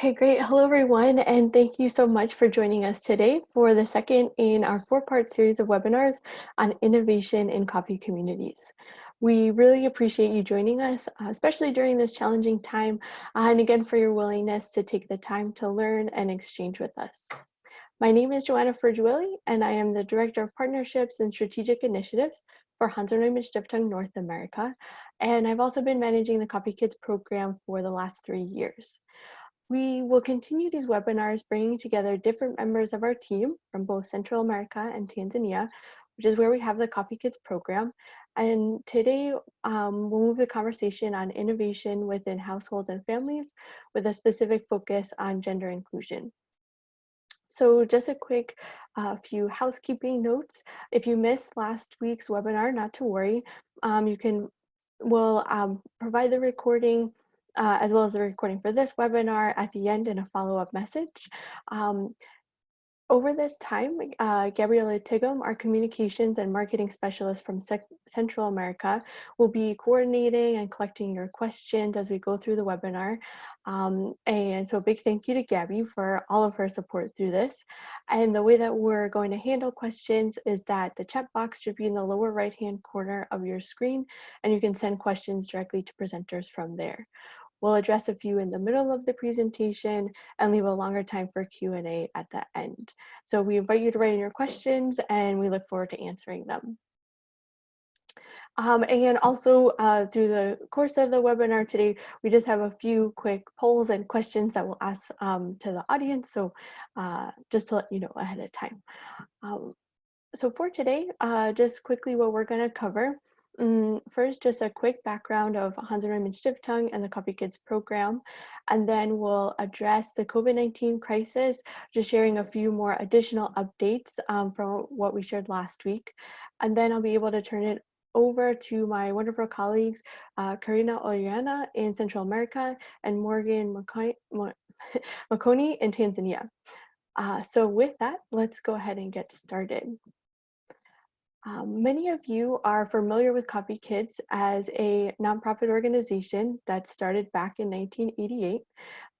Okay, great. Hello, everyone, and thank you so much for joining us today for the second in our four-part series of webinars on innovation in coffee communities. We really appreciate you joining us, especially during this challenging time, and again, for your willingness to take the time to learn and exchange with us. My name is Joanna Ferguili, and I am the Director of Partnerships and Strategic Initiatives for Hans und Neumann Stiftung North America, and I've also been managing the Coffee Kids program for the last 3 years. We will continue these webinars bringing together different members of our team from both Central America and Tanzania, which is where we have the Coffee Kids program. And today we'll move the conversation on innovation within households and families with a specific focus on gender inclusion. So just a quick few housekeeping notes. If you missed last week's webinar, not to worry. We'll provide the recording as well as the recording for this webinar at the end in a follow-up message. Over this time, Gabriela Tigum, our communications and marketing specialist from Central America, will be coordinating and collecting your questions as we go through the webinar. And so a big thank you to Gabby for all of her support through this. And the way that we're going to handle questions is that the chat box should be in the lower right-hand corner of your screen, and you can send questions directly to presenters from there. We'll address a few in the middle of the presentation and leave a longer time for Q&A at the end. So we invite you to write in your questions and we look forward to answering them. And also through the course of the webinar today, we just have a few quick polls and questions that we'll ask to the audience. So just to let you know ahead of time. So for today, just quickly what we're going to cover. First, just a quick background of Hans und Neumann Stiftung and the Coffee Kids program, and then we'll address the COVID-19 crisis, just sharing a few more additional updates from what we shared last week. And then I'll be able to turn it over to my wonderful colleagues, Karina Oliana in Central America and Morgan Makoni in Tanzania. So with that, let's go ahead and get started. Many of you are familiar with Coffee Kids as a nonprofit organization that started back in 1988.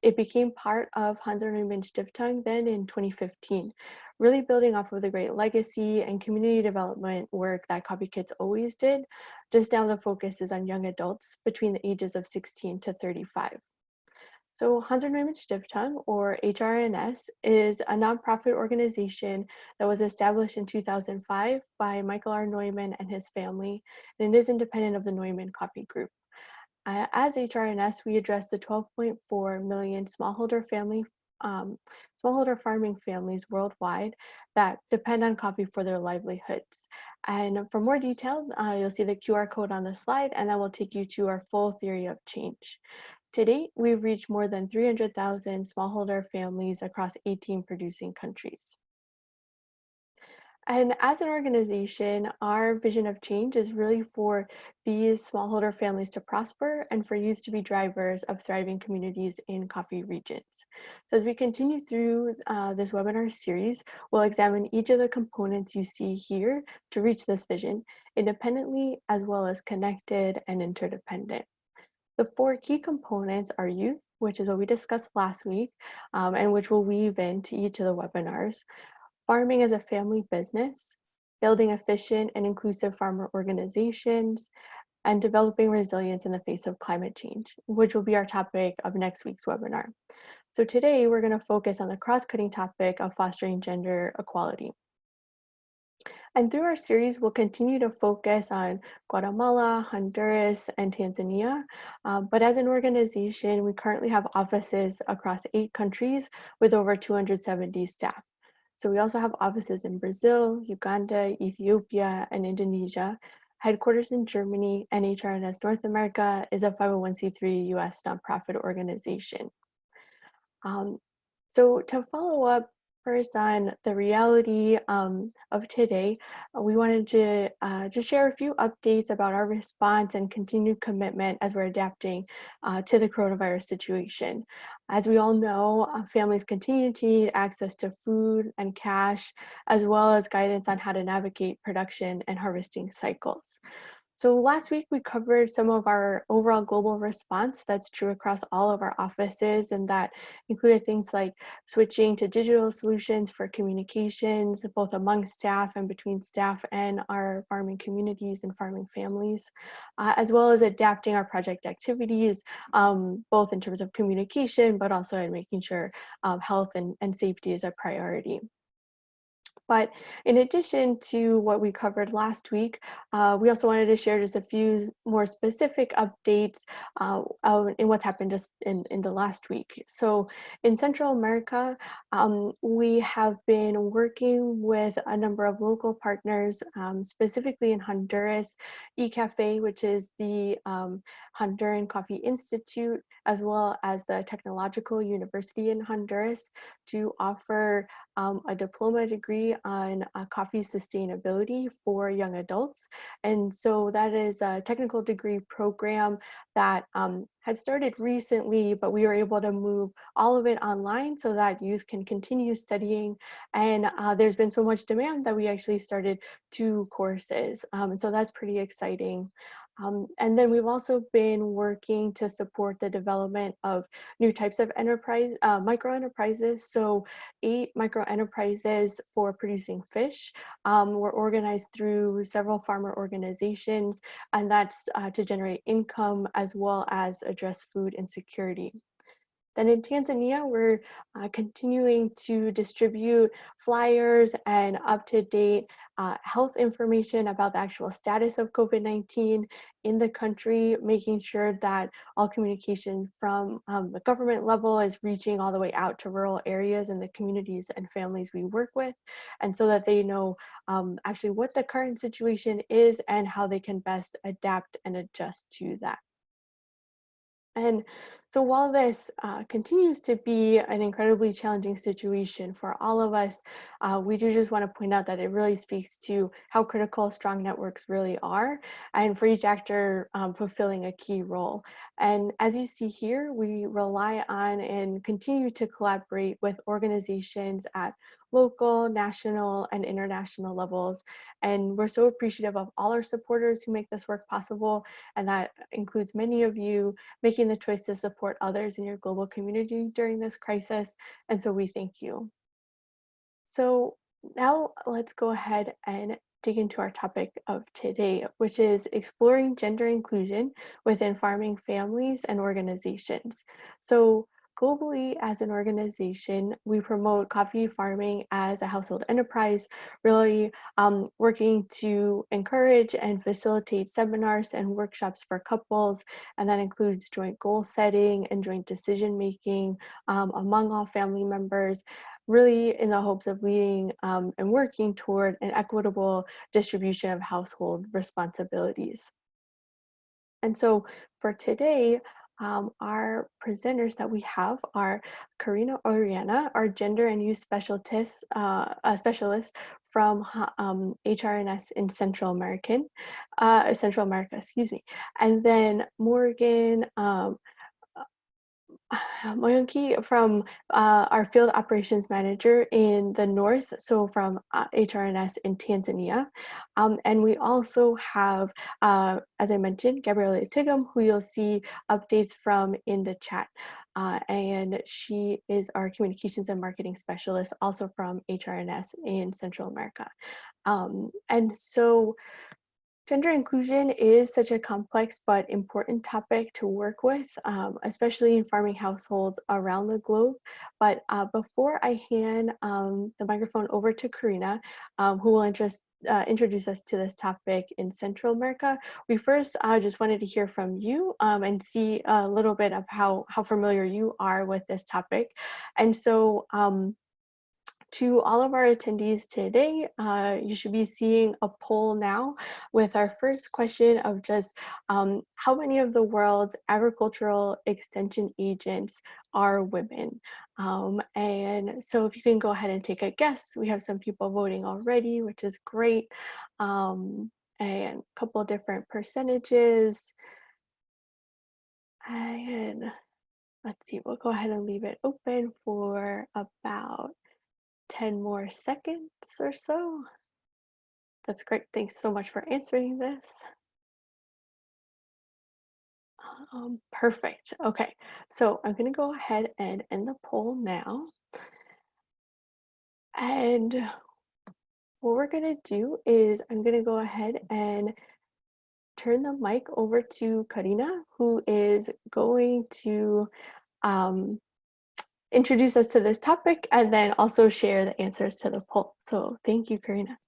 It became part of Hans und Neumann Stiftung then in 2015, really building off of the great legacy and community development work that Coffee Kids always did. Just now the focus is on young adults between the ages of 16 to 35. So Hans und Neumann Stiftung, or HRNS, is a nonprofit organization that was established in 2005 by Michael R. Neumann and his family, and it is independent of the Neumann Coffee Group. As HRNS, we address the 12.4 million smallholder farming families worldwide that depend on coffee for their livelihoods. And for more detail, you'll see the QR code on the slide, and that will take you to our full theory of change. To date, we've reached more than 300,000 smallholder families across 18 producing countries. And as an organization, our vision of change is really for these smallholder families to prosper and for youth to be drivers of thriving communities in coffee regions. So as we continue through this webinar series, we'll examine each of the components you see here to reach this vision, independently as well as connected and interdependent. The four key components are youth, which is what we discussed last week, and which we'll weave into each of the webinars. Farming as a family business, building efficient and inclusive farmer organizations, and developing resilience in the face of climate change, which will be our topic of next week's webinar. So today we're going to focus on the cross-cutting topic of fostering gender equality. And through our series, we'll continue to focus on Guatemala, Honduras, and Tanzania. But as an organization, we currently have offices across 8 countries with over 270 staff. So we also have offices in Brazil, Uganda, Ethiopia, and Indonesia, headquarters in Germany, and HRNS North America is a 501c3 US nonprofit organization. So to follow up first on the reality of today, we wanted to just share a few updates about our response and continued commitment as we're adapting to the coronavirus situation. As we all know, families continue to need access to food and cash, as well as guidance on how to navigate production and harvesting cycles. So last week we covered some of our overall global response that's true across all of our offices, and that included things like switching to digital solutions for communications, both among staff and between staff and our farming communities and farming families, as well as adapting our project activities, both in terms of communication, but also in making sure health and safety is a priority. But in addition to what we covered last week, we also wanted to share just a few more specific updates in what's happened just in the last week. So in Central America, we have been working with a number of local partners, specifically in Honduras, eCafe, which is the Honduran Coffee Institute, as well as the Technological University in Honduras, to offer a diploma degree on coffee sustainability for young adults. And so that is a technical degree program that had started recently, but we were able to move all of it online so that youth can continue studying. And there's been so much demand that we actually started 2 courses. And so that's pretty exciting. And then we've also been working to support the development of new types of micro enterprises. So 8 micro enterprises for producing fish were organized through several farmer organizations, and that's to generate income as well as address food insecurity. Then in Tanzania, we're continuing to distribute flyers and up-to-date health information about the actual status of COVID-19 in the country, making sure that all communication from the government level is reaching all the way out to rural areas and the communities and families we work with, and so that they know actually what the current situation is and how they can best adapt and adjust to that. And so while this continues to be an incredibly challenging situation for all of us, we do just want to point out that it really speaks to how critical strong networks really are, and for each actor fulfilling a key role. And as you see here, we rely on and continue to collaborate with organizations at local, national, and international levels. And we're so appreciative of all our supporters who make this work possible, and that includes many of you making the choice to support others in your global community during this crisis. And so we thank you. So now let's go ahead and dig into our topic of today, which is exploring gender inclusion within farming families and organizations. So globally, as an organization, we promote coffee farming as a household enterprise, really working to encourage and facilitate seminars and workshops for couples, and that includes joint goal setting and joint decision making among all family members, really in the hopes of leading and working toward an equitable distribution of household responsibilities. And so for today, our presenters that we have are Karina Oriana, our gender and youth specialist from HRNS in Central America, excuse me. And then Morgan Moyonki from our field operations manager in the north, so from HRNS in Tanzania. And we also have, as I mentioned, Gabriela Tigum, who you'll see updates from in the chat. And she is our communications and marketing specialist, also from HRNS in Central America. And so gender inclusion is such a complex but important topic to work with, especially in farming households around the globe. But before I hand the microphone over to Karina, who will introduce us to this topic in Central America, we first just wanted to hear from you and see a little bit of how familiar you are with this topic. And so to all of our attendees today, you should be seeing a poll now with our first question of just how many of the world's agricultural extension agents are women? And so if you can go ahead and take a guess, we have some people voting already, which is great. And a couple different percentages. And let's see, we'll go ahead and leave it open for about 10 more seconds or so. That's great. Thanks so much for answering this. Perfect. Okay, so I'm gonna go ahead and end the poll now. And what we're gonna do is I'm gonna go ahead and turn the mic over to Karina, who is going to um, introduce us to this topic and then also share the answers to the poll. So thank you, Karina.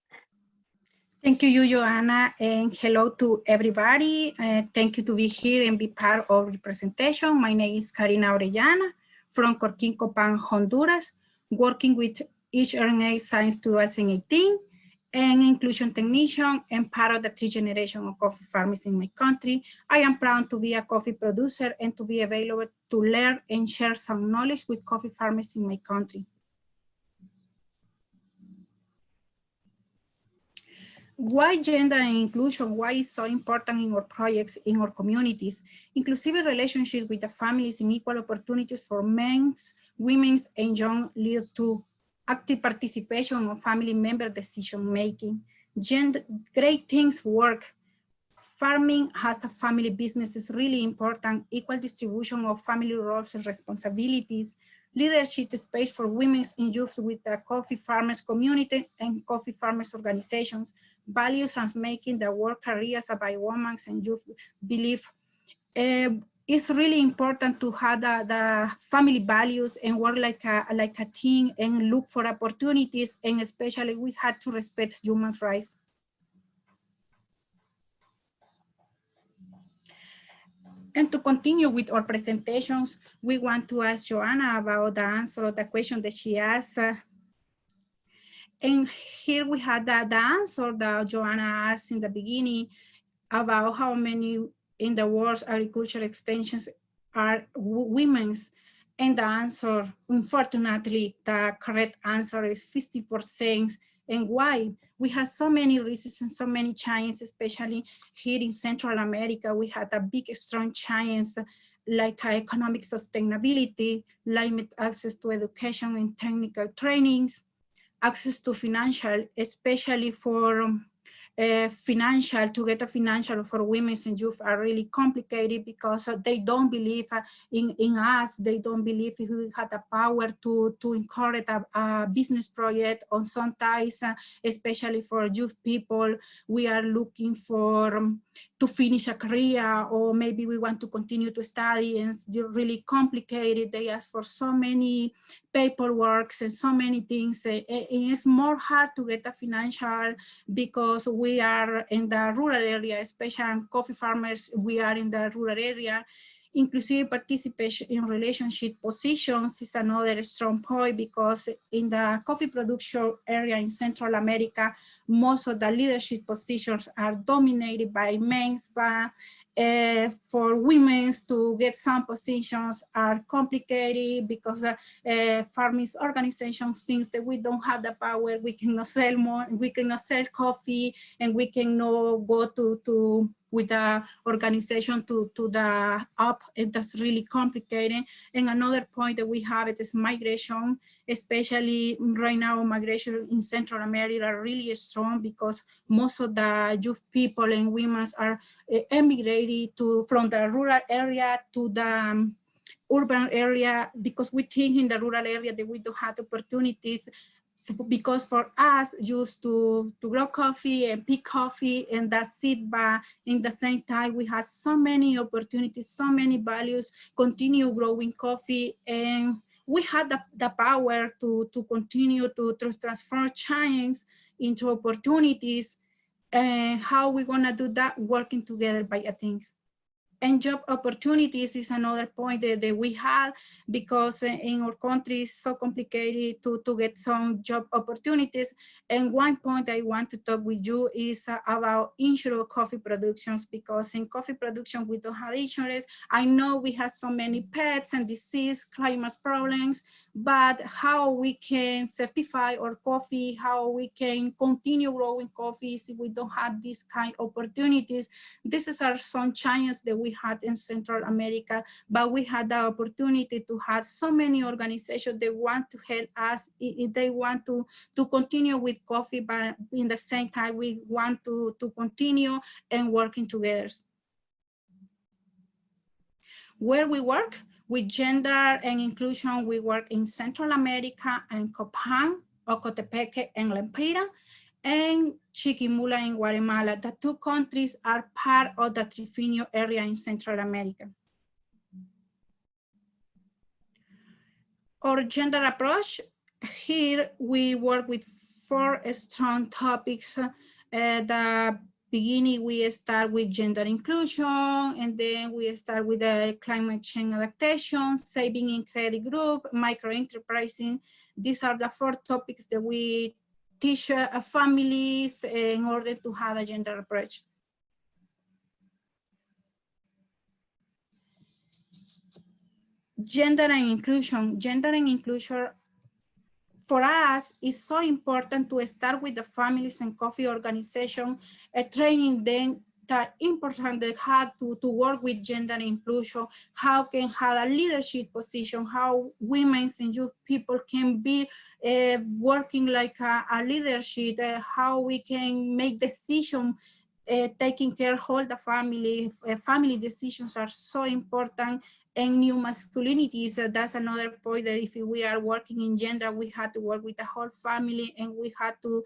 Thank you, Joanna, and hello to everybody. Thank you to be here and be part of the presentation. My name is Karina Orellana from Corquincopan, Honduras, working with HRNS Science 2018 and inclusion technician and part of the 3rd generation of coffee farmers in my country. I am proud to be a coffee producer and to be available to learn and share some knowledge with coffee farmers in my country. Why gender and inclusion, why is so important in our projects, in our communities? Inclusive relationships with the families and equal opportunities for men, women, and young lead to active participation of family member decision-making. Great things work. Farming as a family business is really important. Equal distribution of family roles and responsibilities. Leadership space for women and youth with the coffee farmers community and coffee farmers organizations. Values and making the work careers by women and youth believe. It's really important to have the family values and work like a team and look for opportunities, and especially we had to respect human rights. And to continue with our presentations, we want to ask Joanna about the answer of the question that she asked. And here we had the answer that Joanna asked in the beginning about how many in the world's agriculture extensions are women's. And the answer, unfortunately, the correct answer is 50%. And why? We have so many reasons and so many giants, especially here in Central America. We had a big, strong giants like economic sustainability, limited access to education and technical trainings, access to financial, especially for financial, to get a financial for women and youth are really complicated because they don't believe in us. They don't believe if we have the power to encourage a business project. On sometimes, especially for youth people, we are looking for to finish a career, or maybe we want to continue to study, and it's really complicated. They ask for so many paperwork and so many things. It's more hard to get a financial because we are in the rural area, especially coffee farmers, we are in the rural area. Inclusive participation in relationship positions is another strong point, because in the coffee production area in Central America, most of the leadership positions are dominated by men, but for women to get some positions are complicated because farming organizations think that we don't have the power, we cannot sell more, we cannot sell coffee, and we cannot go to with the organization to the up, and that's really complicated. And another point that we have is migration, especially right now, migration in Central America are really strong because most of the youth people and women are emigrated from the rural area to the urban area, because we think in the rural area that we don't have opportunities, because for us used to grow coffee and pick coffee and that's it, but in the same time we have so many opportunities, so many values, continue growing coffee, and we had the power to continue to transform change into opportunities. And how we gonna do that? Working together by a team. And job opportunities is another point that we have, because in our country it's so complicated to get some job opportunities. And one point I want to talk with you is about insurance coffee productions, because in coffee production we don't have insurance. I know we have so many pets and disease, climate problems, but how we can certify our coffee, how we can continue growing coffees if we don't have these kind of opportunities. These are some challenges that we had in Central America, but we had the opportunity to have so many organizations that want to help us if they want to continue with coffee, but in the same time we want to continue and working together. Where we work with gender and inclusion, we work in Central America and Copán, Ocotepeque, and Lempira, and Chiquimula in Guatemala. The two countries are part of the Trifinio area in Central America. Our gender approach, here we work with 4 strong topics. The beginning, we start with gender inclusion, and then we start with the climate change adaptation, saving in credit group, micro-enterprising. These are the 4 topics that we teach families in order to have a gender approach. Gender and inclusion for us is so important to start with the families and coffee organization, training them the importance they have to work with gender inclusion, how can have a leadership position, how women and youth people can be working like a leadership, how we can make decisions, taking care of all the family. Family decisions are so important. And new masculinities, that's another point, that if we are working in gender, we have to work with the whole family, and we have to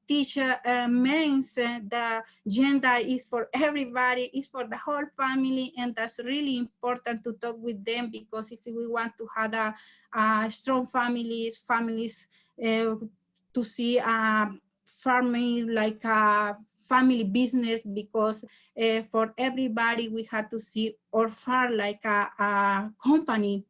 teach men that gender is for everybody, is for the whole family, and that's really important to talk with them, because if we want to have a strong families to see farming like a family business, because for everybody we had to see our farm like a company,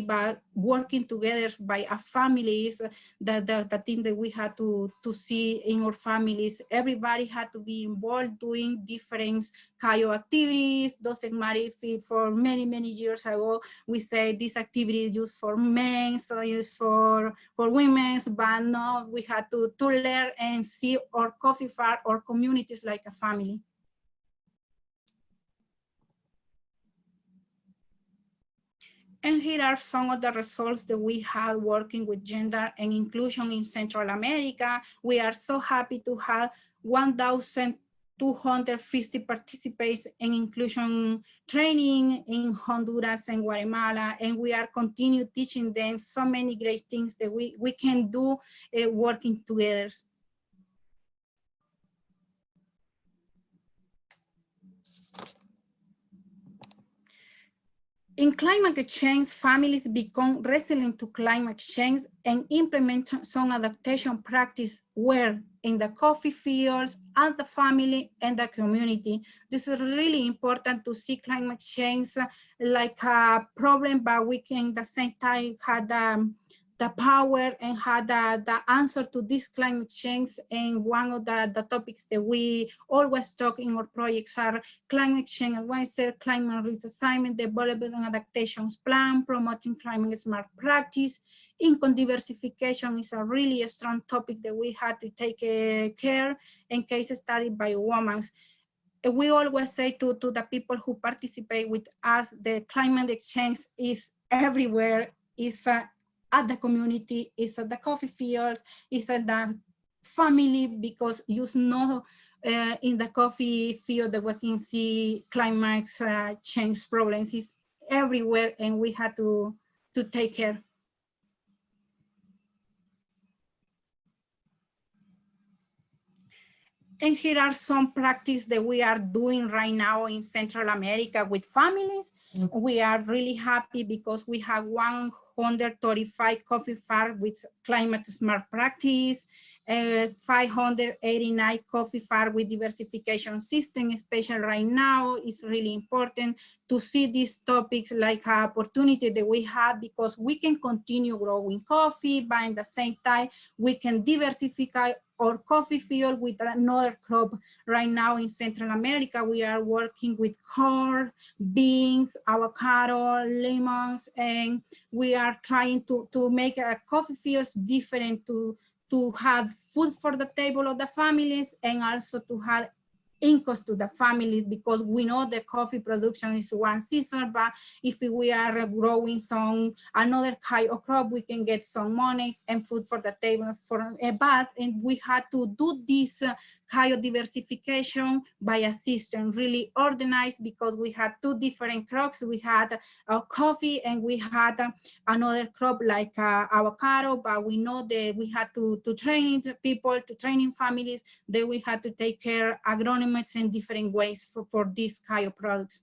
but working together by a family is the thing that we had to see in our families. Everybody had to be involved doing different kind of activities. Doesn't matter if for many years ago we say this activity is used for men, so used for women, but no, we had to learn and see our coffee farm or communities like a family. And here are some of the results that we had working with gender and inclusion in Central America. We are so happy to have 1,250 participants in inclusion training in Honduras and Guatemala, and we are continue teaching them so many great things that we can do working together. In climate change, families become resilient to climate change and implement some adaptation practice where in the coffee fields, and the family and the community. This is really important to see climate change like a problem, but we can at the same time have the power and have the answer to this climate change. And one of the topics that we always talk in our projects are climate change advisor, climate risk assessment, development and adaptations plan, promoting climate smart practice. Income diversification is a really strong topic that we had to take care, and case study by women. We always say to the people who participate with us, the climate exchange is everywhere, is at the community, is at the coffee fields, is at the family, because you know in the coffee field that we can see climate change problems is everywhere, and we have to take care. And here are some practice that we are doing right now in Central America with families. We are really happy because we have 135 coffee farms with climate smart practice, 589 coffee farms with diversification system, especially right now. It's really important to see these topics like an opportunity that we have, because we can continue growing coffee, but at the same time, we can diversify our coffee field with another crop. Right now in Central America, we are working with corn, beans, avocado, lemons, and we are trying to make a coffee fields different to have food for the table of the families, and also to have incomes to the families, because we know the coffee production is one season, but if we are growing some another kind of crop, we can get some monies and food for the table for a bath. And we had to do this diversification by a system, really organized, because we had two different crops. We had coffee and we had another crop like avocado, but we know that we had to train people, to training families, that we had to take care agronomists in different ways for these kind of products.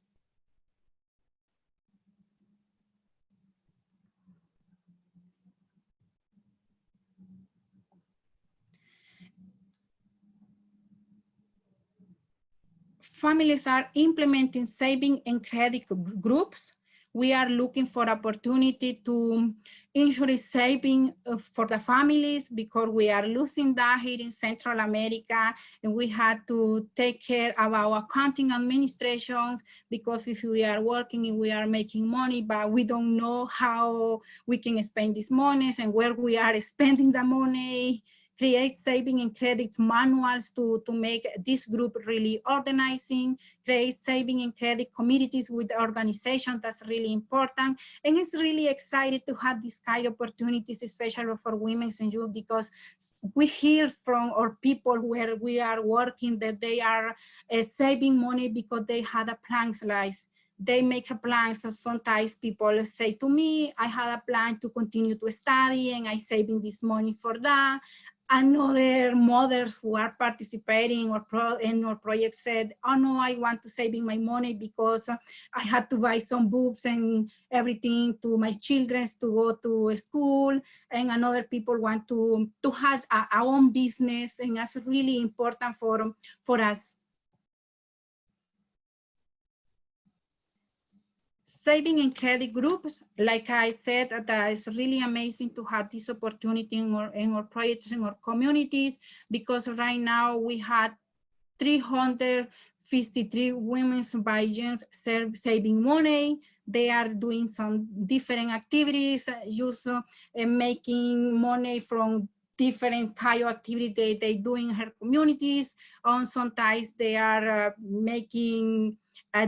Families are implementing saving and credit groups. We are looking for opportunity to ensure saving for the families, because we are losing that here in Central America, and we had to take care of our accounting administration, because if we are working and we are making money, but we don't know how we can spend these monies and where we are spending the money. Create saving and credit manuals to make this group really organizing, create saving and credit communities with organizations. That's really important. And it's really excited to have these kind of opportunities, especially for women and youth, because we hear from our people where we are working that they are saving money because they had a plan. Like they make a plan. So sometimes people say to me, I had a plan to continue to study and I saving this money for that. Another mothers who are participating in our project said, oh no, I want to saving my money because I had to buy some books and everything to my children to go to school. And another people want to have our own business, and that's really important for us. Saving and credit groups, like I said, that is really amazing to have this opportunity in our projects, in our communities, because right now we had 353 women by June saving money. They are doing some different activities, just making money from different kind of activities they do in her communities. Sometimes they are making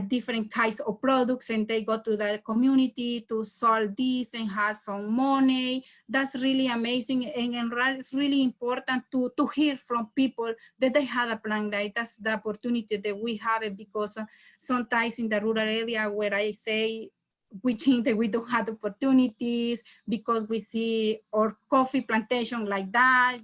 different kinds of products, and they go to the community to sell this and have some money. That's really amazing, and it's really important to hear from people that they have a plan. Like that's the opportunity that we have it, because sometimes in the rural area where I say we think that we don't have opportunities because we see our coffee plantation like that,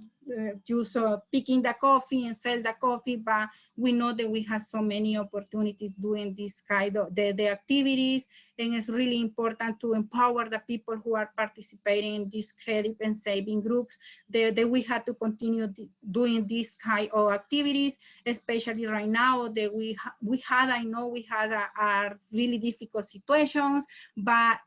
just picking the coffee and sell the coffee, but we know that we have so many opportunities doing this kind of the activities, and it's really important to empower the people who are participating in these credit and saving groups, that we have to continue doing this kind of activities, especially right now that I know we had a really difficult situations, but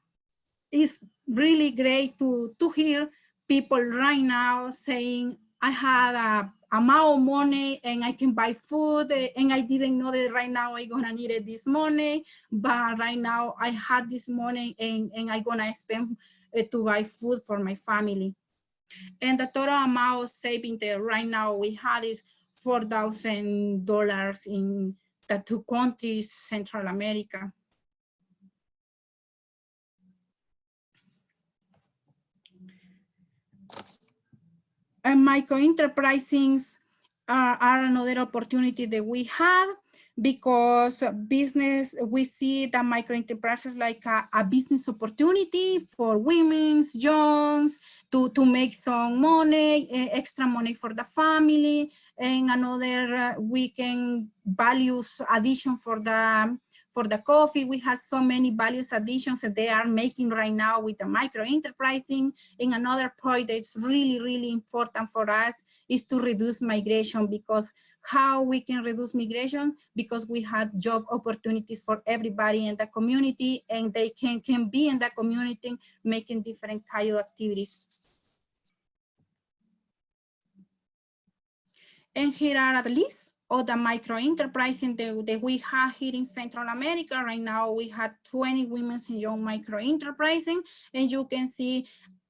it's really great to hear people right now saying, I had a amount of money and I can buy food, and I didn't know that right now I'm gonna need this money, but right now I had this money and I'm gonna spend to buy food for my family. And the total amount of saving that right now we had is $4,000 in the two countries, Central America. And micro-enterprisings are another opportunity that we had, because business, we see the micro-enterprises like a business opportunity for women's, youngs, to make some money, extra money for the family, and another we can values addition for the coffee. We have so many values additions that they are making right now with the micro-enterprising. And another point that's really, really important for us is to reduce migration, because how we can reduce migration? Because we had job opportunities for everybody in the community, and they can be in the community making different kind of activities. And here are the list of the micro-enterprising that we have here in Central America. Right now, we had 20 women in young micro-enterprising, and you can see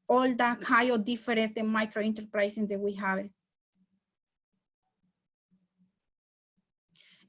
all the kind of difference the micro-enterprising that we have.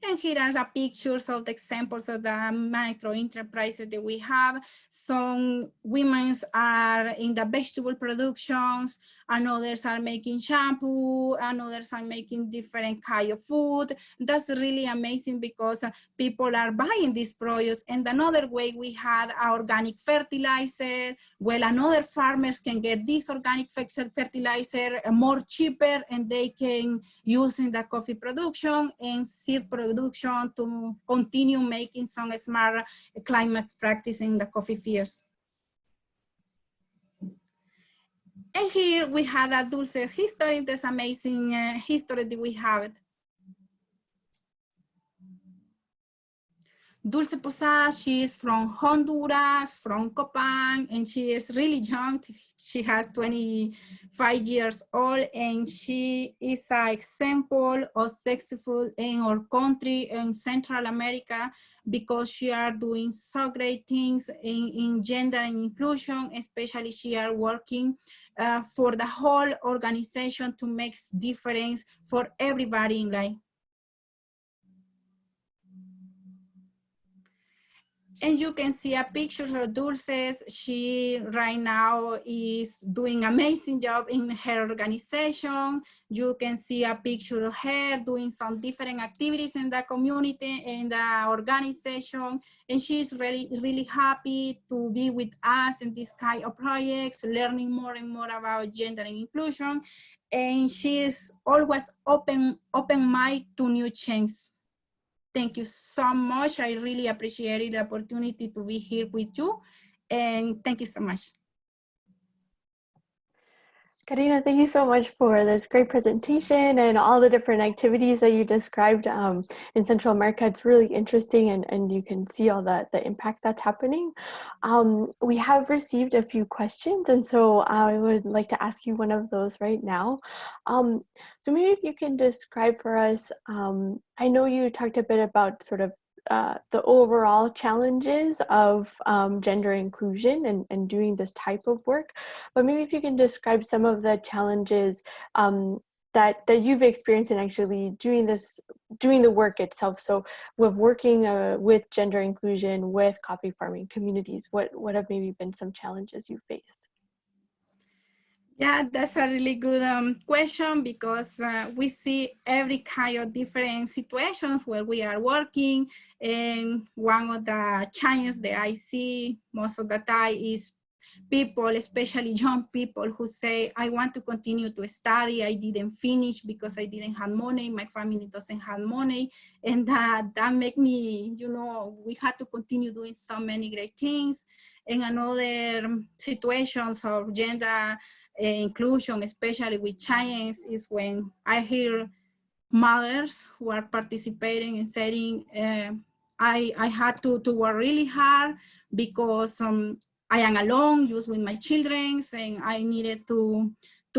And here are the pictures of the examples of the micro enterprises that we have. Some women are in the vegetable productions, and others are making shampoo, and others are making different kind of food. That's really amazing because people are buying these products. And another way, we had organic fertilizer. Well, another farmers can get this organic fertilizer more cheaper, and they can use in the coffee production and seed production to continue making some smart climate practice in the coffee fields. And here we had a Dulce's history, this amazing history that we have. Dulce Posada, she is from Honduras, from Copan, and she is really young. She has 25 years old, and she is an example of successful in our country in Central America because she are doing so great things in gender and inclusion, especially she are working for the whole organization to make difference for everybody in life. And you can see a picture of Dulce's. She right now is doing amazing job in her organization. You can see a picture of her doing some different activities in the community, in the organization. And she's really, really happy to be with us in this kind of projects, learning more and more about gender and inclusion. And she is always open mind to new changes. Thank you so much. I really appreciated the opportunity to be here with you. And thank you so much. Karina, thank you so much for this great presentation and all the different activities that you described in Central America. It's really interesting, and you can see all the impact that's happening. We have received a few questions, and so I would like to ask you one of those right now. So maybe if you can describe for us, I know you talked a bit about sort of the overall challenges of gender inclusion and doing this type of work, but maybe if you can describe some of the challenges that you've experienced in actually doing the work itself. So with working with gender inclusion with coffee farming communities, what have maybe been some challenges you faced? Yeah, that's a really good question because we see every kind of different situations where we are working. And one of the challenges that I see most of the time is people, especially young people, who say, I want to continue to study. I didn't finish because I didn't have money. My family doesn't have money. And that make me, we had to continue doing so many great things. And another situations of gender inclusion, especially with Chinese, is when I hear mothers who are participating and saying, I had to work really hard because I am alone just with my children, and I needed to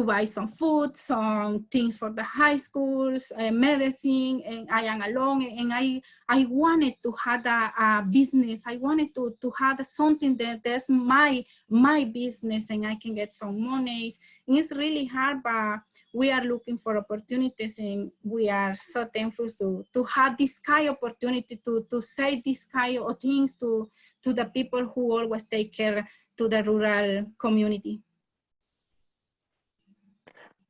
buy some food, some things for the high schools, medicine, and I am alone, and I wanted to have a business. I wanted to have something that's my business, and I can get some money. And it's really hard, but we are looking for opportunities, and we are so thankful to have this kind of opportunity to say this kind of things to the people who always take care to the rural community.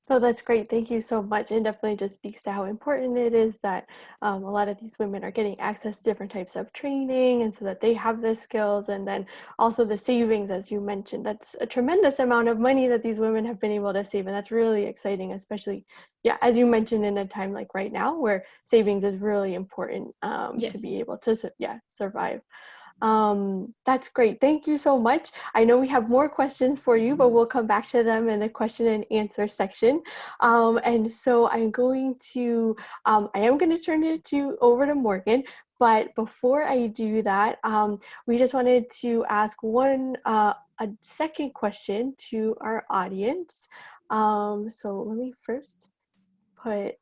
Oh, that's great. Thank you so much. And definitely just speaks to how important it is that a lot of these women are getting access to different types of training, and so that they have the skills, and then also the savings, as you mentioned. That's a tremendous amount of money that these women have been able to save. And that's really exciting, especially, yeah, as you mentioned, in a time like right now where savings is really important Yes. to be able to, survive. That's great. Thank you so much. I know we have more questions for you, but we'll come back to them in the question and answer section. And so I am going to turn it over to Morgan. But before I do that, we just wanted to ask a second question to our audience. So let me first put.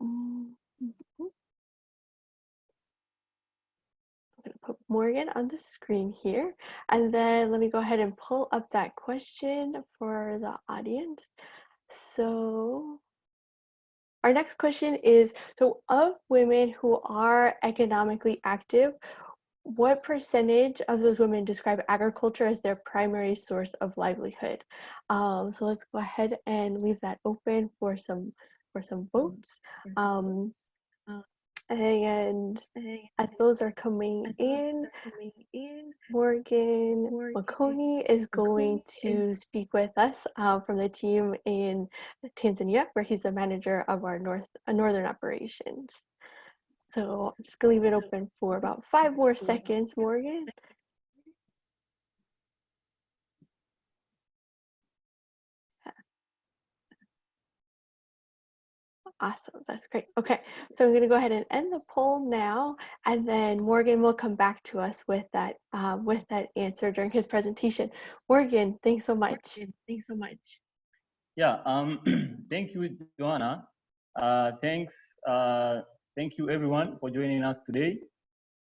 I'm going to put Morgan on the screen here, and then let me go ahead and pull up that question for the audience. So Our next question is, so of women who are economically active, what percentage of those women describe agriculture as their primary source of livelihood? So let's go ahead and leave that open for some votes. And as those are coming in, Morgan Makoni is going to speak with us from the team in Tanzania, where he's the manager of our northern operations. So I'm just gonna leave it open for about 5 more seconds, Morgan. Awesome, that's great. Okay, so I'm gonna go ahead and end the poll now, and then Morgan will come back to us with that answer during his presentation. Morgan, thanks so much. Yeah, thank you, Joanna. Thank you everyone for joining us today.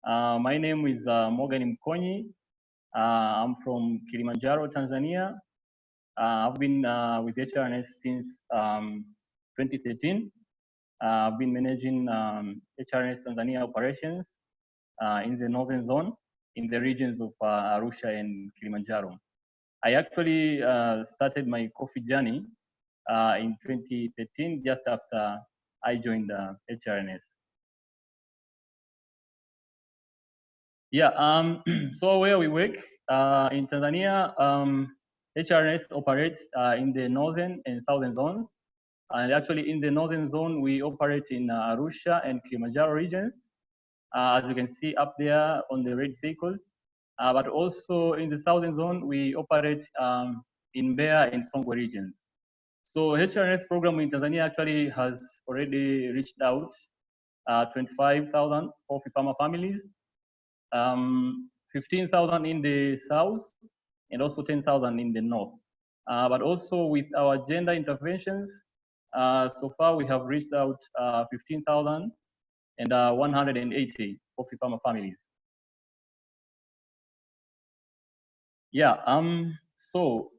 My name is Morgan Mkonyi. I'm from Kilimanjaro, Tanzania. I've been with HRNS since 2013. I've been managing HRNS Tanzania operations in the northern zone in the regions of Arusha and Kilimanjaro. I actually started my coffee journey in 2013, just after I joined HRNS. Yeah, so where we work in Tanzania, HRNS operates in the northern and southern zones. And actually in the northern zone, we operate in Arusha and Kilimanjaro regions, as you can see up there on the red circles. But also in the southern zone, we operate in Mbeya and Songwe regions. So HRNS program in Tanzania actually has already reached out 25,000 coffee farmer families, 15,000 in the south, and also 10,000 in the north. But also with our gender interventions, so far we have reached out 15,000 and 180 coffee farmer families. Yeah, so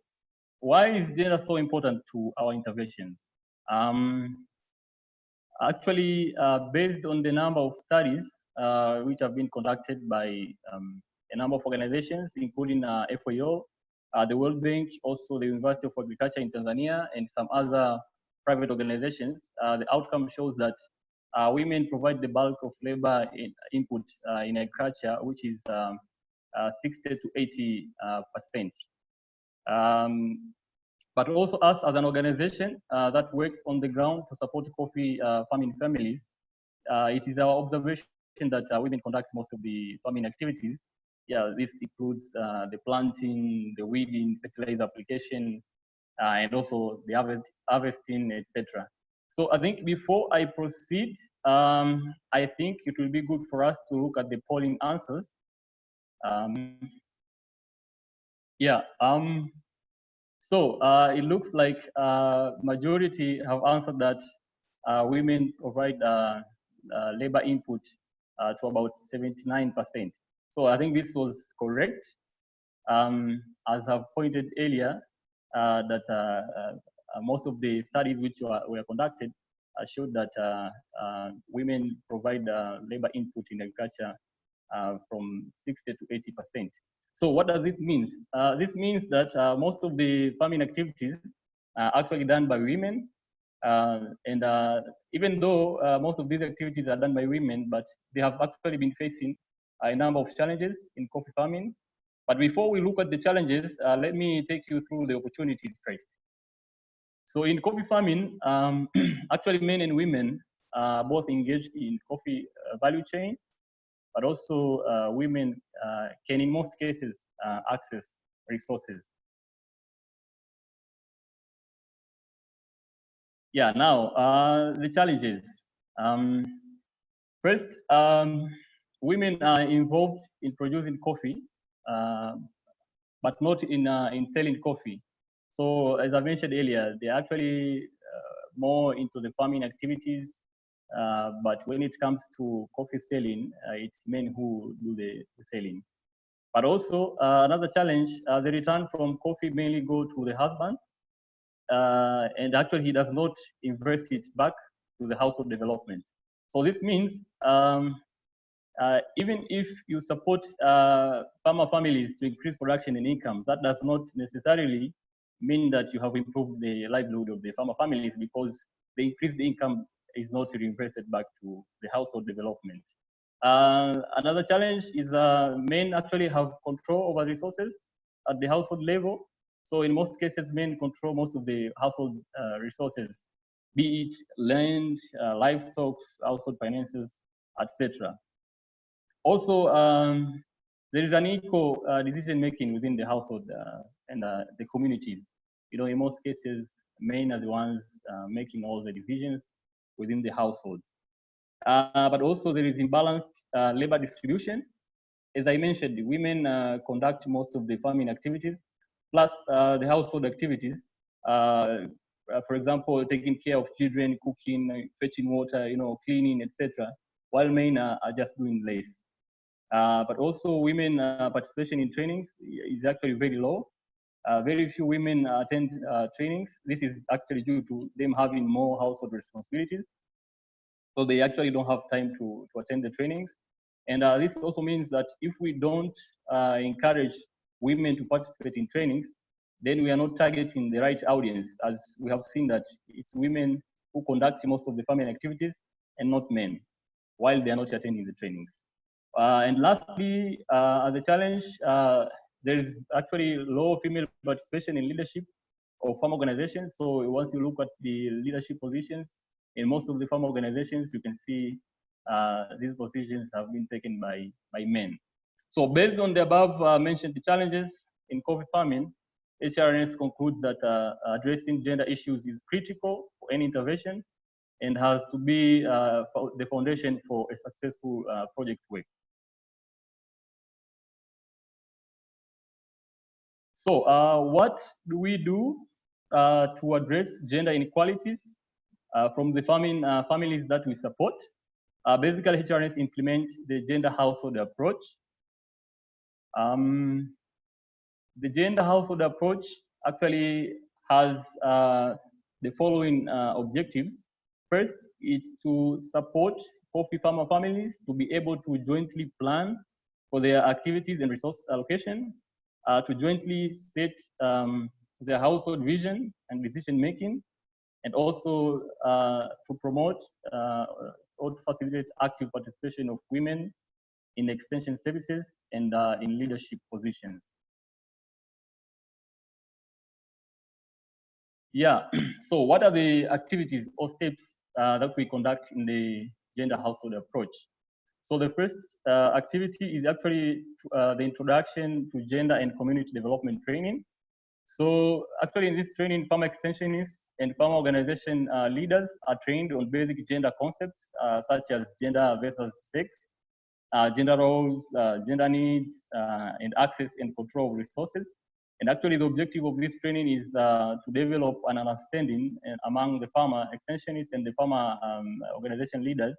why is gender so important to our interventions? Actually, based on the number of studies which have been conducted by a number of organizations, including FAO, the World Bank, also the University of Agriculture in Tanzania, and some other private organizations, the outcome shows that women provide the bulk of labor input in agriculture, which is 60 to 80%. But also us as an organization that works on the ground to support coffee farming families, it is our observation that women conduct most of the farming activities. Yeah, this includes the planting, the weeding, fertilizer application, and also the harvesting, etc. So I think before I proceed, I think it will be good for us to look at the polling answers. Yeah. So it looks like majority have answered that women provide labor input to about 79%. So I think this was correct. As I've pointed earlier, that most of the studies which were conducted showed that women provide labor input in agriculture from 60 to 80%. So what does this mean? This means that most of the farming activities are actually done by women. And even though most of these activities are done by women, but they have actually been facing a number of challenges in coffee farming. But before we look at the challenges, let me take you through the opportunities first. So in coffee farming, actually men and women are both engaged in coffee value chain, but also women can in most cases access resources. Yeah, now the challenges. First, women are involved in producing coffee, but not in selling coffee. So as I mentioned earlier, they're actually more into the farming activities, but when it comes to coffee selling, it's men who do the selling. But also another challenge, the return from coffee mainly go to the husband, and actually he does not invest it back to the household development. So this means even if you support farmer families to increase production and income, that does not necessarily mean that you have improved the livelihood of the farmer families, because the increased income is not reinvested back to the household development. Another challenge is men actually have control over resources at the household level. So in most cases, men control most of the household resources, be it land, livestock, household finances, etc. Also, there is an equal decision making within the household and the communities. You know, in most cases, men are the ones making all the decisions within the household. But also there is imbalanced labor distribution. As I mentioned, women conduct most of the farming activities, plus the household activities. For example, taking care of children, cooking, fetching water, you know, cleaning, etc. While men are just doing less. But also women participation in trainings is actually very low. Very few women attend trainings. This is actually due to them having more household responsibilities. So they actually don't have time to attend the trainings. And this also means that if we don't encourage women to participate in trainings, then we are not targeting the right audience, as we have seen that it's women who conduct most of the farming activities and not men, while they are not attending the trainings. And lastly, as a challenge, there is actually low female participation in leadership of farm organizations. So once you look at the leadership positions in most of the farm organizations, you can see these positions have been taken by men. So based on the above mentioned challenges in coffee farming, HRNS concludes that addressing gender issues is critical for any intervention and has to be the foundation for a successful project work. So what do we do to address gender inequalities from the farming families that we support? Basically, HRNS implements the gender household approach. The gender household approach actually has the following objectives. First, it's to support coffee farmer families to be able to jointly plan for their activities and resource allocation, to jointly set their household vision and decision making, and also to promote or to facilitate active participation of women in extension services and in leadership positions. Yeah, so what are the activities or steps that we conduct in the gender household approach? So the first activity is actually the introduction to gender and community development training. So actually in this training, farm extensionists and farm organization leaders are trained on basic gender concepts such as gender versus sex, gender roles, gender needs, and access and control of resources. And actually the objective of this training is to develop an understanding among the farmer extensionists and the farmer organization leaders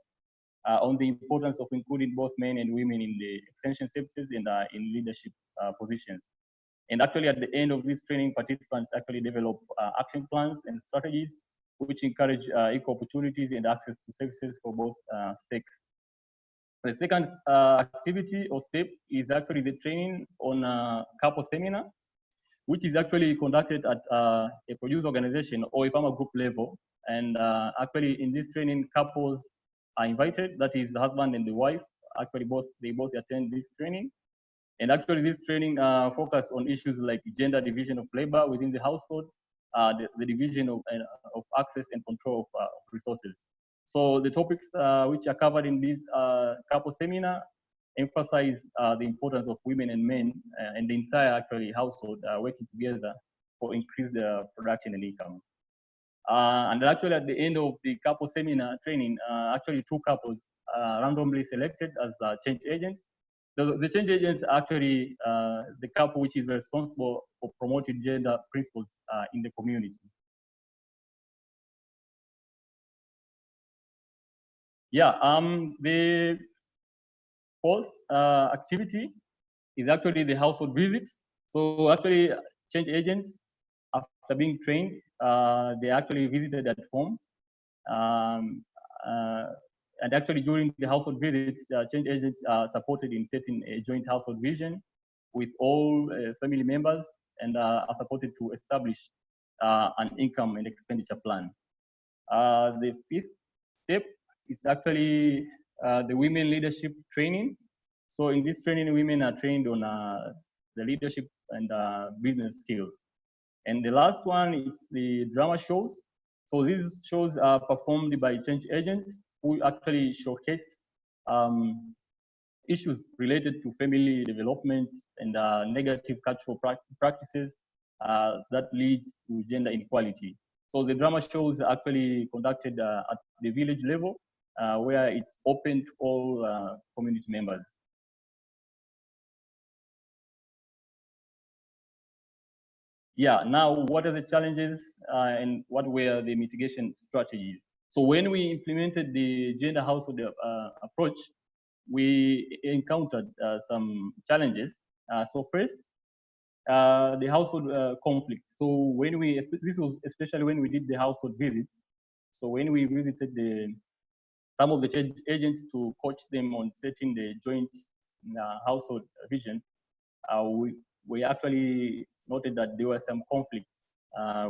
on the importance of including both men and women in the extension services and in leadership positions. And actually at the end of this training, participants actually develop action plans and strategies which encourage equal opportunities and access to services for both sex. The second activity or step is actually the training on couple seminar, which is actually conducted at a producer organization or a farmer group level. And actually in this training, couples are invited, that is the husband and the wife. Actually they both attend this training. And actually this training focus on issues like gender division of labor within the household, the division of access and control of resources. So the topics which are covered in this couple seminar emphasize the importance of women and men and the entire actually household working together for increased production and income. And actually at the end of the couple seminar training, actually two couples randomly selected as change agents. The change agents are actually the couple which is responsible for promoting gender principles in the community. Yeah, the fourth activity is actually the household visit. So actually change agents, after being trained, they actually visited at home And actually, during the household visits, change agents are supported in setting a joint household vision with all family members, and are supported to establish an income and expenditure plan. The fifth step is actually the women leadership training. So in this training, women are trained on the leadership and business skills. And the last one is the drama shows. So these shows are performed by change agents who actually showcase issues related to family development and negative cultural practices that leads to gender inequality. So the drama shows are actually conducted at the village level, where it's open to all community members. Yeah, now what are the challenges and what were the mitigation strategies? So when we implemented the gender household approach, we encountered some challenges. So first, the household conflicts. So when this was especially when we did the household visits. So when we visited some of the change agents to coach them on setting the joint household vision, we actually noted that there were some conflicts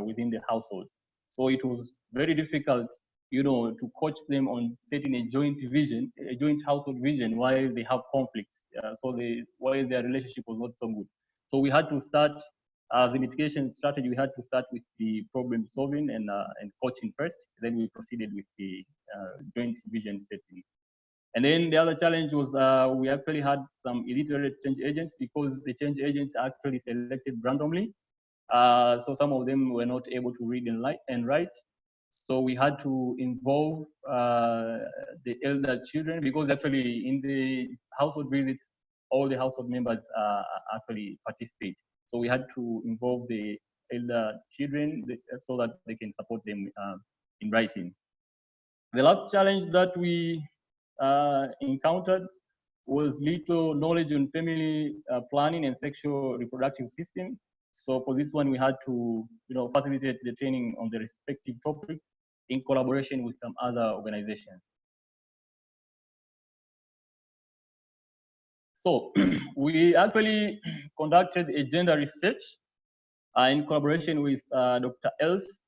within the household. So it was very difficult, to coach them on setting a joint vision, a joint household vision, while they have conflicts. While their relationship was not so good. So we had to start the mitigation strategy. We had to start with the problem solving and coaching first. Then we proceeded with the joint vision setting. And then the other challenge was we actually had some illiterate change agents because the change agents are actually selected randomly. So some of them were not able to read and write. So we had to involve the elder children because actually in the household visits, all the household members actually participate. So we had to involve the elder children so that they can support them in writing. The last challenge that we encountered was little knowledge on family planning and sexual reproductive system. So for this one, we had to, facilitate the training on the respective topics in collaboration with some other organizations. So we actually conducted a gender research in collaboration with Dr. Els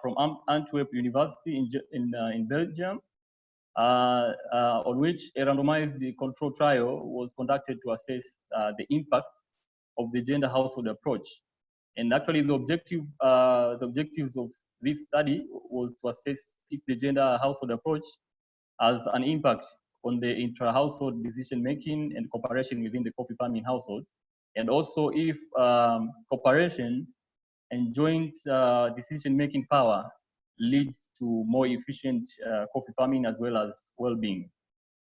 from Antwerp University in Belgium. On which a randomized control trial was conducted to assess the impact of the gender household approach. And actually the objectives of this study was to assess if the gender household approach has an impact on the intra-household decision-making and cooperation within the coffee farming household. And also if cooperation and joint decision-making power leads to more efficient coffee farming as well as well-being.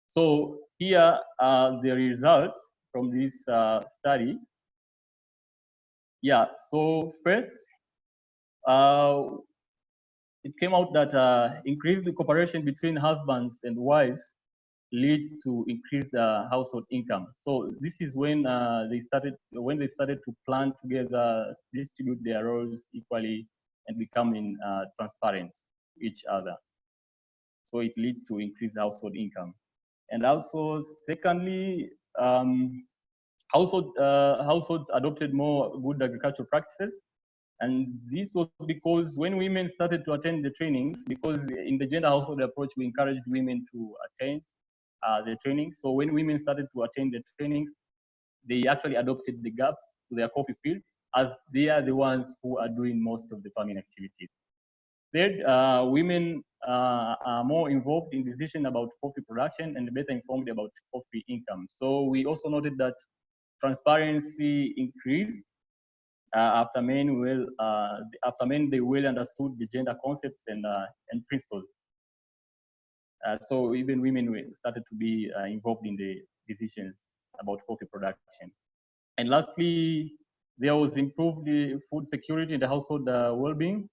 So here are the results from this study. Yeah, so first, it came out that increased cooperation between husbands and wives leads to increased household income. So this is when they started to plan together, distribute their roles equally, and becoming transparent to each other. So it leads to increased household income. And also, secondly, households adopted more good agricultural practices. And this was because when women started to attend the trainings, because in the gender household approach, we encouraged women to attend the trainings. So when women started to attend the trainings, they actually adopted the gaps to their coffee fields as they are the ones who are doing most of the farming activities. Third, women are more involved in decision about coffee production and better informed about coffee income. So we also noted that transparency increased after men they well understood the gender concepts and principles. So even women started to be involved in the decisions about coffee production. And lastly, there was improved food security and the household well-being.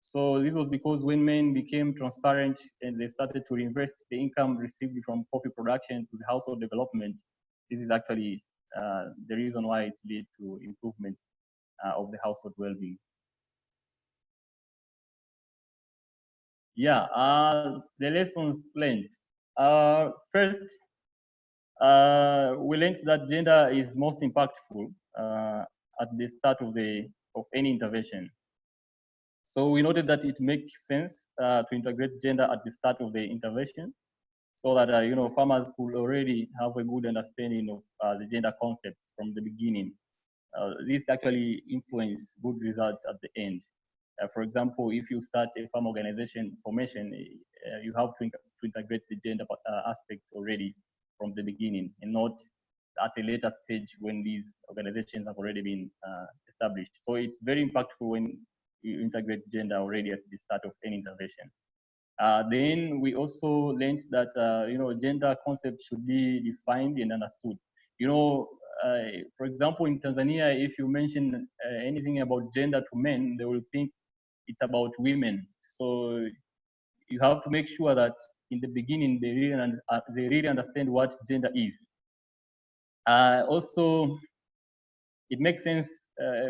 So this was because when men became transparent and they started to reinvest the income received from coffee production to the household development, this is actually the reason why it led to improvement of the household well-being. Yeah, the lessons learned. First, we learned that gender is most impactful at the start of any intervention. So we noted that it makes sense to integrate gender at the start of the intervention, so that farmers could already have a good understanding of the gender concepts from the beginning. This actually influence good results at the end. For example, if you start a farm organization formation, you have to integrate the gender aspects already from the beginning, and not at a later stage when these organizations have already been established. So it's very impactful when you integrate gender already at the start of any intervention. Then we also learned that gender concepts should be defined and understood. For example, in Tanzania, if you mention anything about gender to men, they will think it's about women. So you have to make sure that in the beginning they really understand what gender is. Also, it makes sense.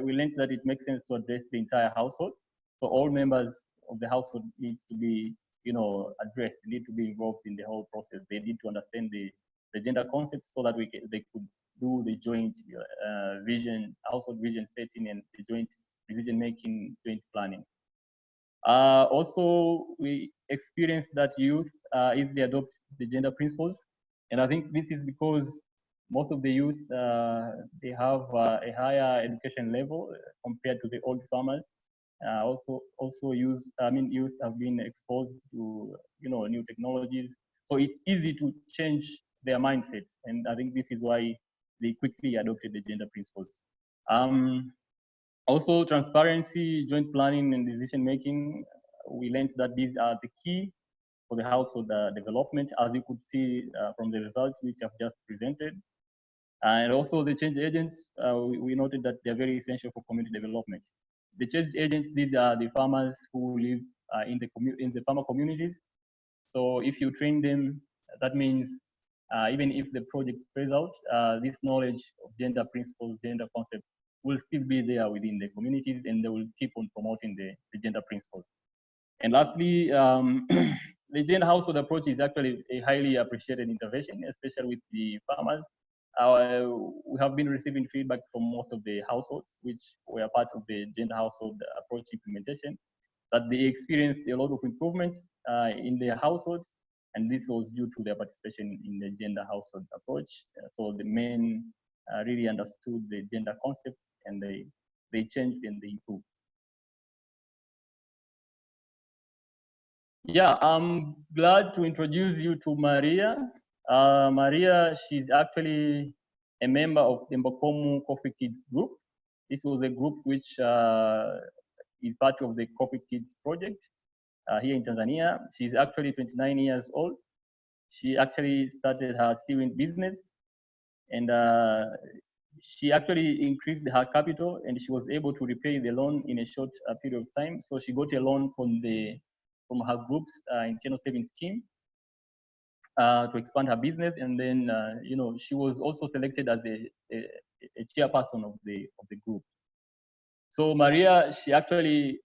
We learned that it makes sense to address the entire household. So all members of the household needs to be, addressed. They need to be involved in the whole process. They need to understand the gender concepts so that they could do the joint vision, household vision setting, and the joint decision making, joint planning. Also, we experienced that youth easily adopt the gender principles, and I think this is because most of the youth they have a higher education level compared to the old farmers. Youth have been exposed to new technologies, so it's easy to change their mindsets, and I think this is why they quickly adopted the gender principles. Also, transparency, joint planning, and decision making. We learned that these are the key for the household development, as you could see from the results which I've just presented. And also the change agents, we noted that they're very essential for community development. The change agents, these are the farmers who live in the farmer communities. So if you train them, that means even if the project plays out, this knowledge of gender principles, gender concepts will still be there within the communities, and they will keep on promoting the gender principles. And lastly, the gender household approach is actually a highly appreciated intervention, especially with the farmers. We have been receiving feedback from most of the households which were part of the gender household approach implementation, that they experienced a lot of improvements in their households, and this was due to their participation in the gender household approach. So the men really understood the gender concept, and they changed and they improved. Yeah, I'm glad to introduce you to Maria. Maria, she's actually a member of the Mbokomu Coffee Kids group. This was a group which is part of the Coffee Kids project here in Tanzania. She's actually 29 years old. She actually started her sewing business, and she actually increased her capital, and she was able to repay the loan in a short period of time. So she got a loan from her group's internal savings scheme to expand her business, and then she was also selected as a chairperson of the group. So Maria, she actually,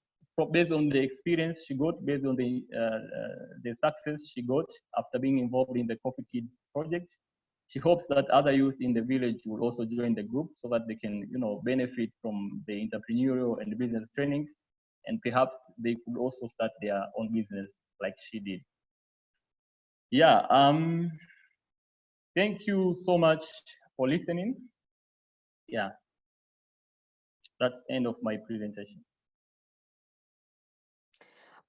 based on the experience she got, based on the success she got after being involved in the Coffee Kids project, she hopes that other youth in the village will also join the group so that they can, benefit from the entrepreneurial and business trainings, and perhaps they could also start their own business like she did. Yeah. Thank you so much for listening. Yeah. That's the end of my presentation.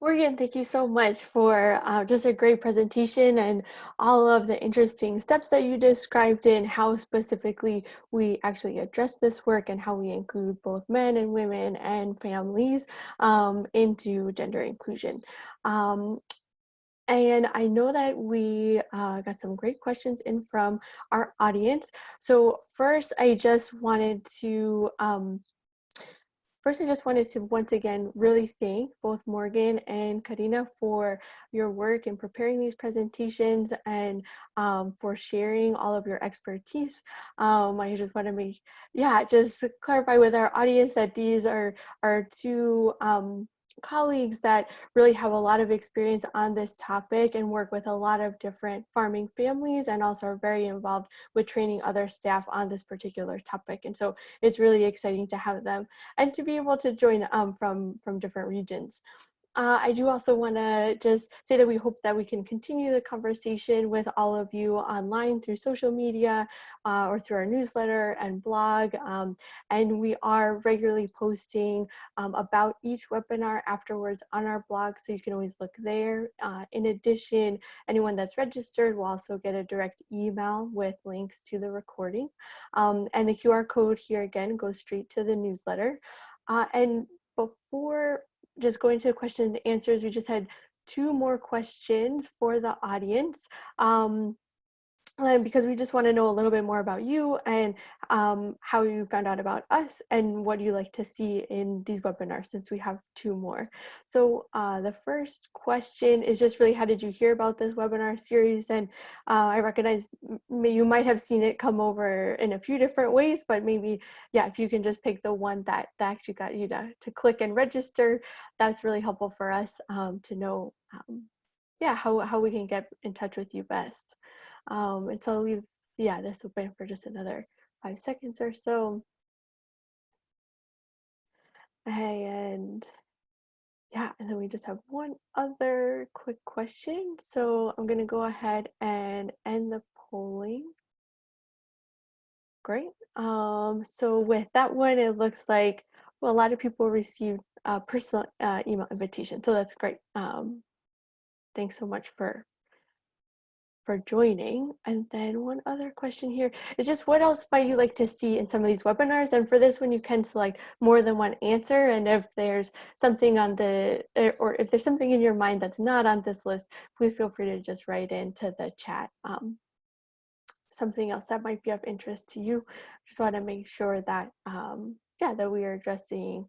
Morgan, thank you so much for just a great presentation and all of the interesting steps that you described in how specifically we actually address this work and how we include both men and women and families into gender inclusion. And I know that we got some great questions in from our audience. So first, I just wanted to once again really thank both Morgan and Karina for your work in preparing these presentations and for sharing all of your expertise. I just want to just clarify with our audience that these are two colleagues that really have a lot of experience on this topic and work with a lot of different farming families, and also are very involved with training other staff on this particular topic. And so it's really exciting to have them and to be able to join from different regions. I do also want to just say that we hope that we can continue the conversation with all of you online through social media or through our newsletter and blog. And we are regularly posting about each webinar afterwards on our blog, so you can always look there. In addition, anyone that's registered will also get a direct email with links to the recording. And the QR code here again goes straight to the newsletter. And before just going to question and answers, we just had 2 more questions for the audience. Because we just want to know a little bit more about you and how you found out about us and what you like to see in these webinars, since we have 2 more. So the first question is just really, how did you hear about this webinar series? And I recognize you might have seen it come over in a few different ways, but maybe, yeah, if you can just pick the one that actually got you to click and register, that's really helpful for us to know, yeah, how we can get in touch with you best. And so I'll leave, yeah, this open for just another 5 seconds or so. And yeah, and then we just have one other quick question. So I'm going to go ahead and end the polling. Great. So with that one, it looks like, well, a lot of people received personal email invitation. So that's great. Thanks so much for joining. And then one other question here is just, what else might you like to see in some of these webinars? And for this one, you can select more than one answer. And if there's something on or if there's something in your mind that's not on this list, please feel free to just write into the chat. Something else that might be of interest to you. Just want to make sure that, yeah, that we are addressing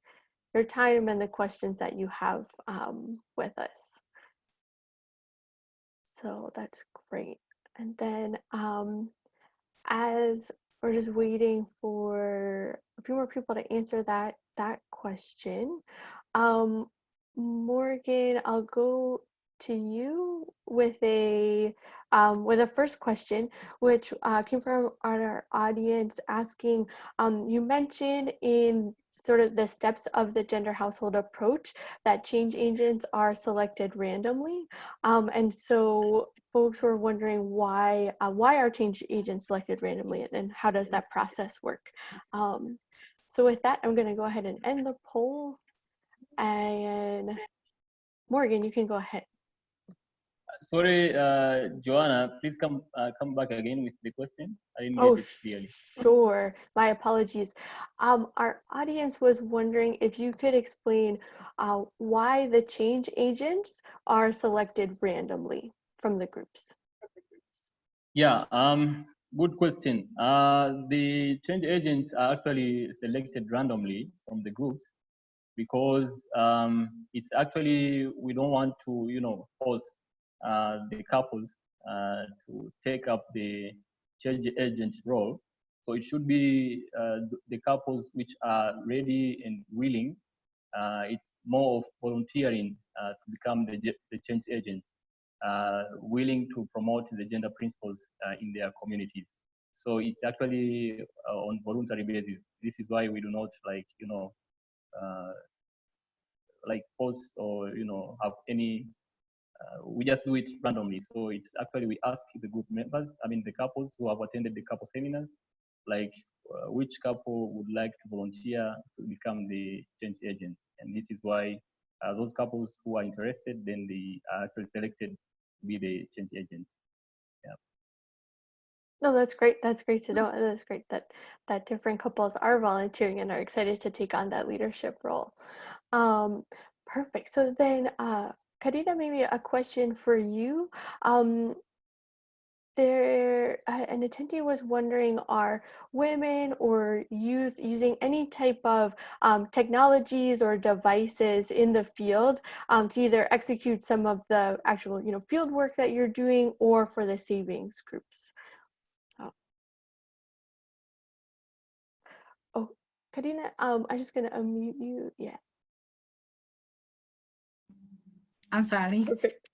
your time and the questions that you have with us. So that's great. And then as we're just waiting for a few more people to answer that question, Morgan, I'll go to you with a first question, which came from our audience asking, you mentioned in sort of the steps of the gender household approach that change agents are selected randomly. And so folks were wondering why are change agents selected randomly, and how does that process work? So with that, I'm going to go ahead and end the poll. And Morgan, you can go ahead. Sorry, Joanna, please come back again with the question. I didn't Oh, get it clearly. sure. My apologies. Our audience was wondering if you could explain why the change agents are selected randomly from the groups. Yeah, good question. The change agents are actually selected randomly from the groups because it's actually, we don't want to, force the couples to take up the change agent role. So it should be the couples which are ready and willing. It's more of volunteering to become the change agents, willing to promote the gender principles in their communities. So it's actually on voluntary basis. This is why we do not post or have any. We just do it randomly. So it's actually, we ask the group members, the couples who have attended the couple seminars, like which couple would like to volunteer to become the change agent. And this is why those couples who are interested, then they are actually selected to be the change agent. Yeah. No, that's great. That's great to know. That's great that different couples are volunteering and are excited to take on that leadership role. Perfect. So then, Karina, maybe a question for you. An attendee was wondering, are women or youth using any type of technologies or devices in the field to either execute some of the actual field work that you're doing, or for the savings groups? Oh, Karina, I'm just gonna unmute you. Yeah. I'm sorry. Perfect.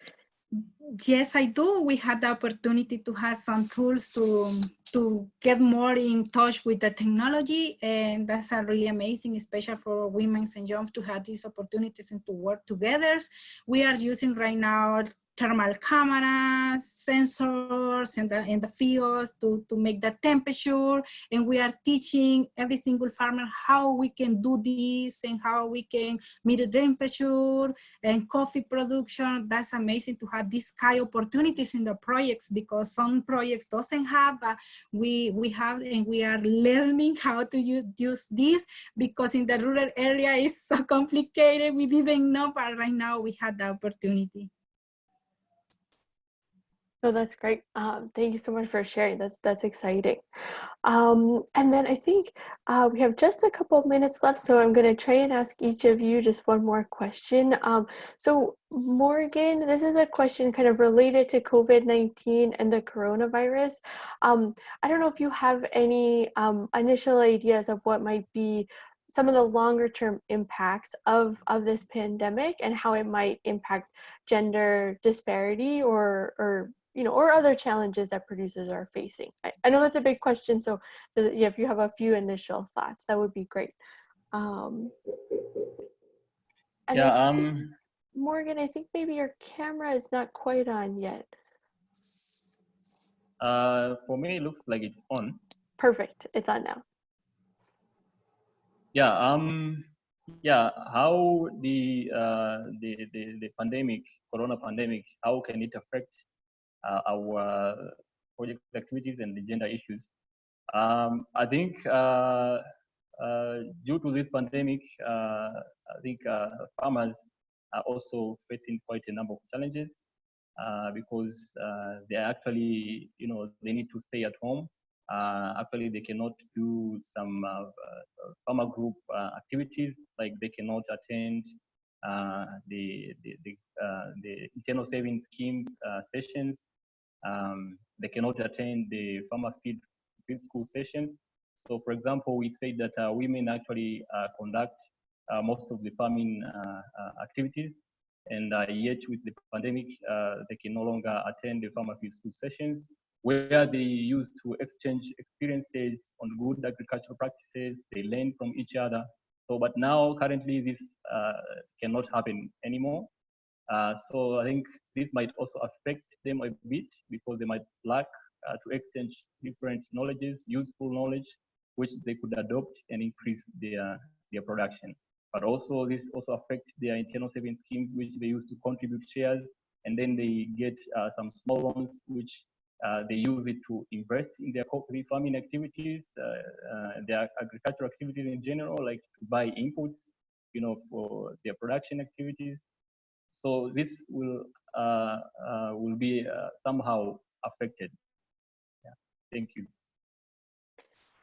Yes, I do. We had the opportunity to have some tools to get more in touch with the technology, and that's a really amazing, especially for women and young to have these opportunities and to work together. We are using right now thermal cameras, sensors in the fields to make the temperature, and we are teaching every single farmer how we can do this and how we can meet the temperature and coffee production. That's amazing to have these kind of opportunities in the projects, because some projects doesn't have, we have, and we are learning how to use this, because in the rural area it's so complicated. We didn't know, but right now we had the opportunity. No, that's great. Thank you so much for sharing. That's exciting. And then I think we have just a couple of minutes left, so I'm going to try and ask each of you just one more question. So Morgan, this is a question kind of related to COVID-19 and the coronavirus. I don't know if you have any initial ideas of what might be some of the longer term impacts of this pandemic and how it might impact gender disparity or or other challenges that producers are facing. I know that's a big question, so yeah, if you have a few initial thoughts, that would be great. And Yeah. Morgan, I think maybe your camera is not quite on yet. For me, it looks like it's on. Perfect, it's on now. Yeah. Yeah. How the pandemic, corona pandemic, how can it affect our project activities and the gender issues? I think due to this pandemic, I think farmers are also facing quite a number of challenges because they are actually, they need to stay at home. Actually, they cannot do some farmer group activities, like they cannot attend the internal savings schemes sessions. They cannot attend the farmer field school sessions. So, for example, we say that women actually conduct most of the farming activities, and yet with the pandemic, they can no longer attend the farmer field school sessions, where they used to exchange experiences on good agricultural practices. They learn from each other. So, but now currently this cannot happen anymore. So I think this might also affect them a bit, because they might lack to exchange different knowledges, useful knowledge, which they could adopt and increase their production. But also this also affects their internal savings schemes, which they use to contribute shares, and then they get some small loans, which they use it to invest in their cooperative farming activities, their agricultural activities in general, like to buy inputs, for their production activities. So this will be somehow affected. Yeah. Thank you.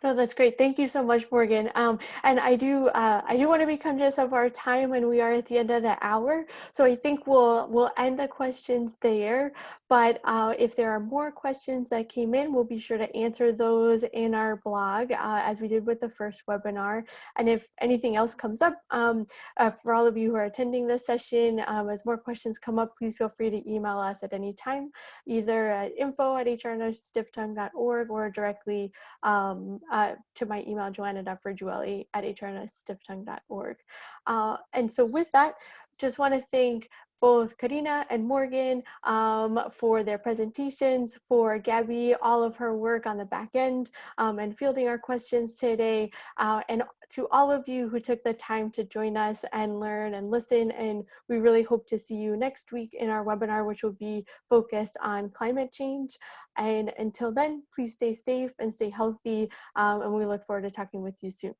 No, that's great. Thank you so much, Morgan. And I do want to be conscious of our time, and we are at the end of the hour. So I think we'll end the questions there. But if there are more questions that came in, we'll be sure to answer those in our blog, as we did with the first webinar. And if anything else comes up, for all of you who are attending this session, as more questions come up, please feel free to email us at any time, either at info@hrnsstifftongue.org or directly to my email, joanna.verjueli@hrnsstifftongue.org. And so with that, just want to thank both Karina and Morgan for their presentations, for Gabby, all of her work on the back end and fielding our questions today, and to all of you who took the time to join us and learn and listen. And we really hope to see you next week in our webinar, which will be focused on climate change. And until then, please stay safe and stay healthy. And we look forward to talking with you soon.